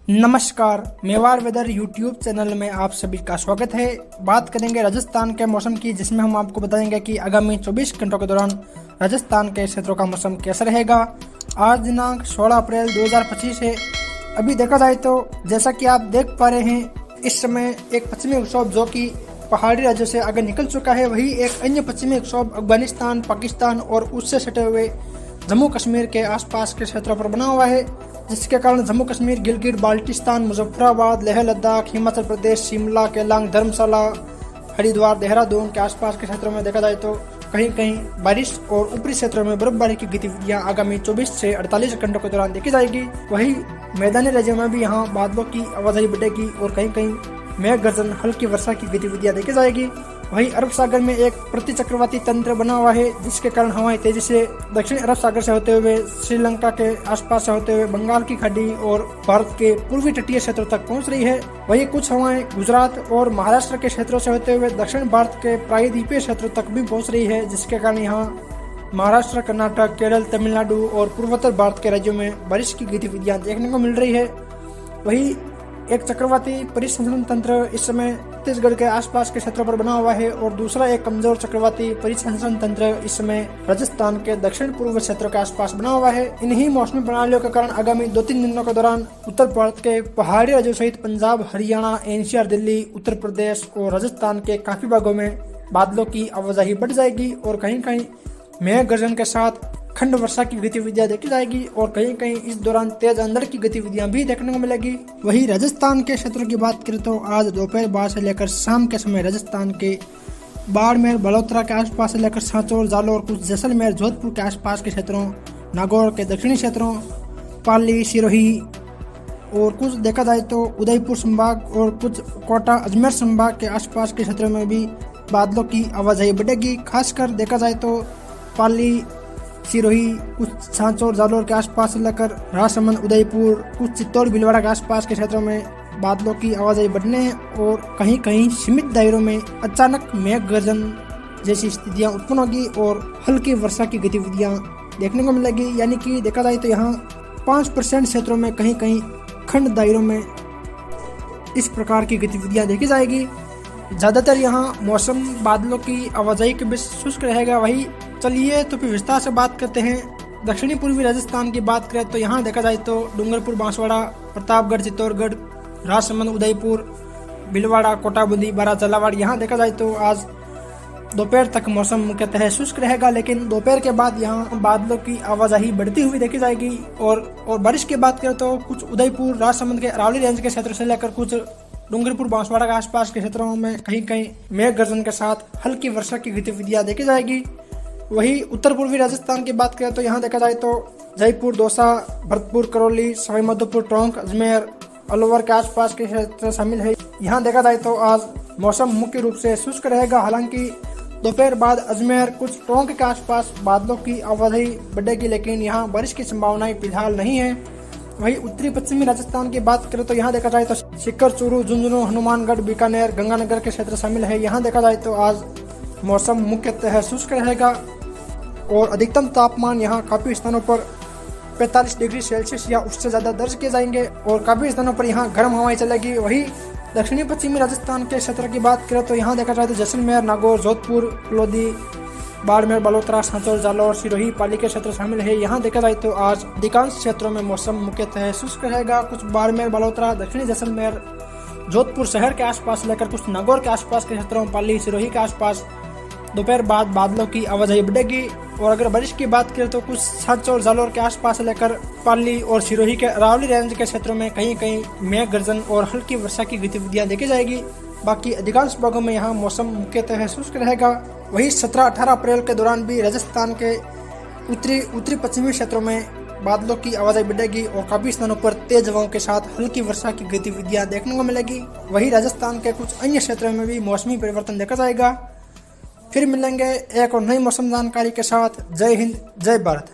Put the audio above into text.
नमस्कार, Mewar weather YouTube channel में आप सभी का स्वागत है। बात करेंगे राजस्थान के मौसम की, जिसमें हम आपको बताएंगे कि आगामी 24 घंटों के दौरान राजस्थान के क्षेत्रों का मौसम कैसा रहेगा। आज दिनांक 16 अप्रैल 2025 है। अभी देखा जाए तो जैसा कि आप देख पा रहे हैं, इस समय एक पश्चिमी विक्षोभ जो कि पहाड़ी राज्यों से आगे निकल चुका है, वही एक अन्य पश्चिमी विक्षोभ अफगानिस्तान, पाकिस्तान और उससे सटे हुए जम्मू कश्मीर के आसपास के क्षेत्रों पर बना हुआ है, जिसके कारण जम्मू कश्मीर, गिलगित बाल्टिस्तान, मुजफ्फराबाद, लेह लद्दाख, हिमाचल प्रदेश, शिमला, केलांग, धर्मशाला, हरिद्वार, देहरादून के आसपास के क्षेत्रों में देखा जाए तो कहीं कहीं बारिश और ऊपरी क्षेत्रों में बर्फबारी की गतिविधियां आगामी 24 से 48 घंटों के दौरान देखी जाएगी। वहीं मैदानी राज्यों में भी यहाँ बादलों की आवाजाही बढ़ेगी और कहीं कहीं मेघ गर्जन, हल्की वर्षा की गतिविधियां देखी जाएगी। वहीं अरब सागर में एक प्रतिचक्रवाती तंत्र बना हुआ है, जिसके कारण हवाएं तेजी से दक्षिण अरब सागर से होते हुए श्रीलंका के आसपास से होते हुए बंगाल की खाड़ी और भारत के पूर्वी तटीय क्षेत्रों तक पहुंच रही है। वहीं कुछ हवाएं गुजरात और महाराष्ट्र के क्षेत्रों से होते हुए दक्षिण भारत के प्रायद्वीपीय क्षेत्रों तक भी पहुंच रही है, जिसके कारण यहाँ महाराष्ट्र, कर्नाटक, केरल, तमिलनाडु और पूर्वोत्तर भारत के राज्यों में बारिश की गतिविधियां देखने को मिल रही है। वहीं एक चक्रवाती परिसंचरण तंत्र इस समय छत्तीसगढ़ के आसपास के क्षेत्रों पर बना हुआ है और दूसरा एक कमजोर चक्रवाती परिसंचरण तंत्र इस समय राजस्थान के दक्षिण पूर्व क्षेत्रों के आसपास बना हुआ है। इन्हीं मौसमी प्रणालियों के कारण आगामी 2-3 दिनों के दौरान उत्तर भारत के पहाड़ी राज्यों सहित पंजाब, हरियाणा, एनसीआर, दिल्ली, उत्तर प्रदेश और राजस्थान के काफी भागों में बादलों की आवाजाही बढ़ जाएगी और कहीं कहीं मेघ गर्जन के साथ खंड वर्षा की गतिविधियां देखी जाएगी और कहीं कहीं इस दौरान तेज अंधड़ की गतिविधियां भी देखने को मिलेगी। वहीं राजस्थान के क्षेत्रों की बात करें तो आज दोपहर बाद से लेकर शाम के समय राजस्थान के बाड़मेर, बड़ोदरा के आसपास से लेकर सांचौर, जालौर, कुछ जैसलमेर, जोधपुर के आसपास के क्षेत्रों, नागौर के दक्षिणी क्षेत्रों, पाली, सिरोही और कुछ देखा जाए तो उदयपुर संभाग और कुछ कोटा, अजमेर संभाग के आसपास के क्षेत्रों में भी बादलों की आवाजाही बढ़ेगी। खासकर देखा जाए तो पाली, सिरोही, कुछ सांचौर, जालौर के आसपास से लेकर राजसमंद, उदयपुर, कुछ चित्तौड़, भीलवाड़ा के आसपास के क्षेत्रों में बादलों की आवाजाही बढ़ने और कहीं कहीं सीमित दायरों में अचानक मेघ गर्जन जैसी स्थितियां उत्पन्न होगी और हल्की वर्षा की गतिविधियां देखने को मिलेगी। यानी कि देखा जाए तो यहाँ 5% क्षेत्रों में कहीं कहीं खंड दायरों में इस प्रकार की गतिविधियां देखी जाएगी। ज्यादातर यहाँ मौसम बादलों की आवाजाही के बीच शुष्क रहेगा। वही चलिए तो फिर विस्तार से बात करते हैं। दक्षिणी पूर्वी राजस्थान की बात करें तो यहाँ देखा जाए तो डूंगरपुर, बांसवाड़ा, प्रतापगढ़, चित्तौड़गढ़, राजसमंद, उदयपुर, भीलवाड़ा, कोटा, बूंदी, बारा, झालावाड़, यहाँ देखा जाए तो आज दोपहर तक मौसम मुख्यतः शुष्क रहेगा, लेकिन दोपहर के बाद यहाँ बादलों की आवाजाही बढ़ती हुई देखी जाएगी। और बारिश की बात करें तो कुछ उदयपुर, राजसमंद के अरावली रेंज के क्षेत्र से लेकर कुछ डूंगरपुर, बांसवाड़ा के आसपास के क्षेत्रों में कहीं कहीं मेघ गर्जन के साथ हल्की वर्षा की गतिविधियां देखी जाएगी। वही उत्तर पूर्वी राजस्थान की बात करें तो यहाँ देखा जाए तो जयपुर, दौसा, भरतपुर, करौली, सवाईमाधोपुर, टोंक, अजमेर, अलवर के आसपास के क्षेत्र शामिल है। यहाँ देखा जाए तो आज मौसम मुख्य रूप से शुष्क रहेगा। हालांकि दोपहर बाद अजमेर, कुछ टोंक के आसपास बादलों की आवाजाही बढ़ेगी, लेकिन यहाँ बारिश की संभावनाएं फिलहाल नहीं है। वही उत्तरी पश्चिमी राजस्थान की बात करें तो यहाँ देखा जाए तो सीकर, चूरू, झुंझुनू, हनुमानगढ़, बीकानेर, गंगानगर के क्षेत्र शामिल है। यहाँ देखा जाए तो आज मौसम मुख्यतः शुष्क रहेगा और अधिकतम तापमान यहाँ काफी स्थानों पर 45 डिग्री सेल्सियस या उससे ज्यादा दर्ज किए जाएंगे और काफी स्थानों पर यहाँ गर्म हवाएं चलेगी। वही दक्षिणी पश्चिमी राजस्थान के क्षेत्र की बात करें तो यहाँ देखा जाए तो जैसलमेर, नागौर, जोधपुर, लोधी, बाड़मेर, बड़ोदरा, सांचौर, जालौर, सिरोही, पाली के क्षेत्र शामिल है। यहाँ देखा जाए तो आज अधिकांश क्षेत्रों में मौसम मुख्यतः शुष्क रहेगा। कुछ बाड़मेर, बड़ोदरा, दक्षिणी जैसलमेर, जोधपुर शहर के आसपास लेकर कुछ नागौर के आसपास के क्षेत्रों, पाली, सिरोही के आसपास दोपहर बाद बादलों की आवाजाही बढ़ेगी। और अगर बारिश की बात करें तो कुछ सांचौर, जालौर के आसपास लेकर पाली और सिरोही के अरावली रेंज के क्षेत्रों में कहीं कहीं मेघ गर्जन और हल्की वर्षा की गतिविधियां देखी जाएगी। बाकी अधिकांश भागों में यहाँ मौसम मुख्यतः शुष्क रहेगा। वही 17-18 अप्रैल के दौरान भी राजस्थान के उत्तरी पश्चिमी क्षेत्रों में बादलों की आवाजाही बढ़ेगी और काफी स्थानों पर तेज हवाओं के साथ हल्की वर्षा की गतिविधियां देखने को मिलेगी। वही राजस्थान के कुछ अन्य क्षेत्रों में भी मौसमी परिवर्तन देखा जाएगा। फिर मिलेंगे एक और नई मौसम जानकारी के साथ। जय हिंद, जय भारत।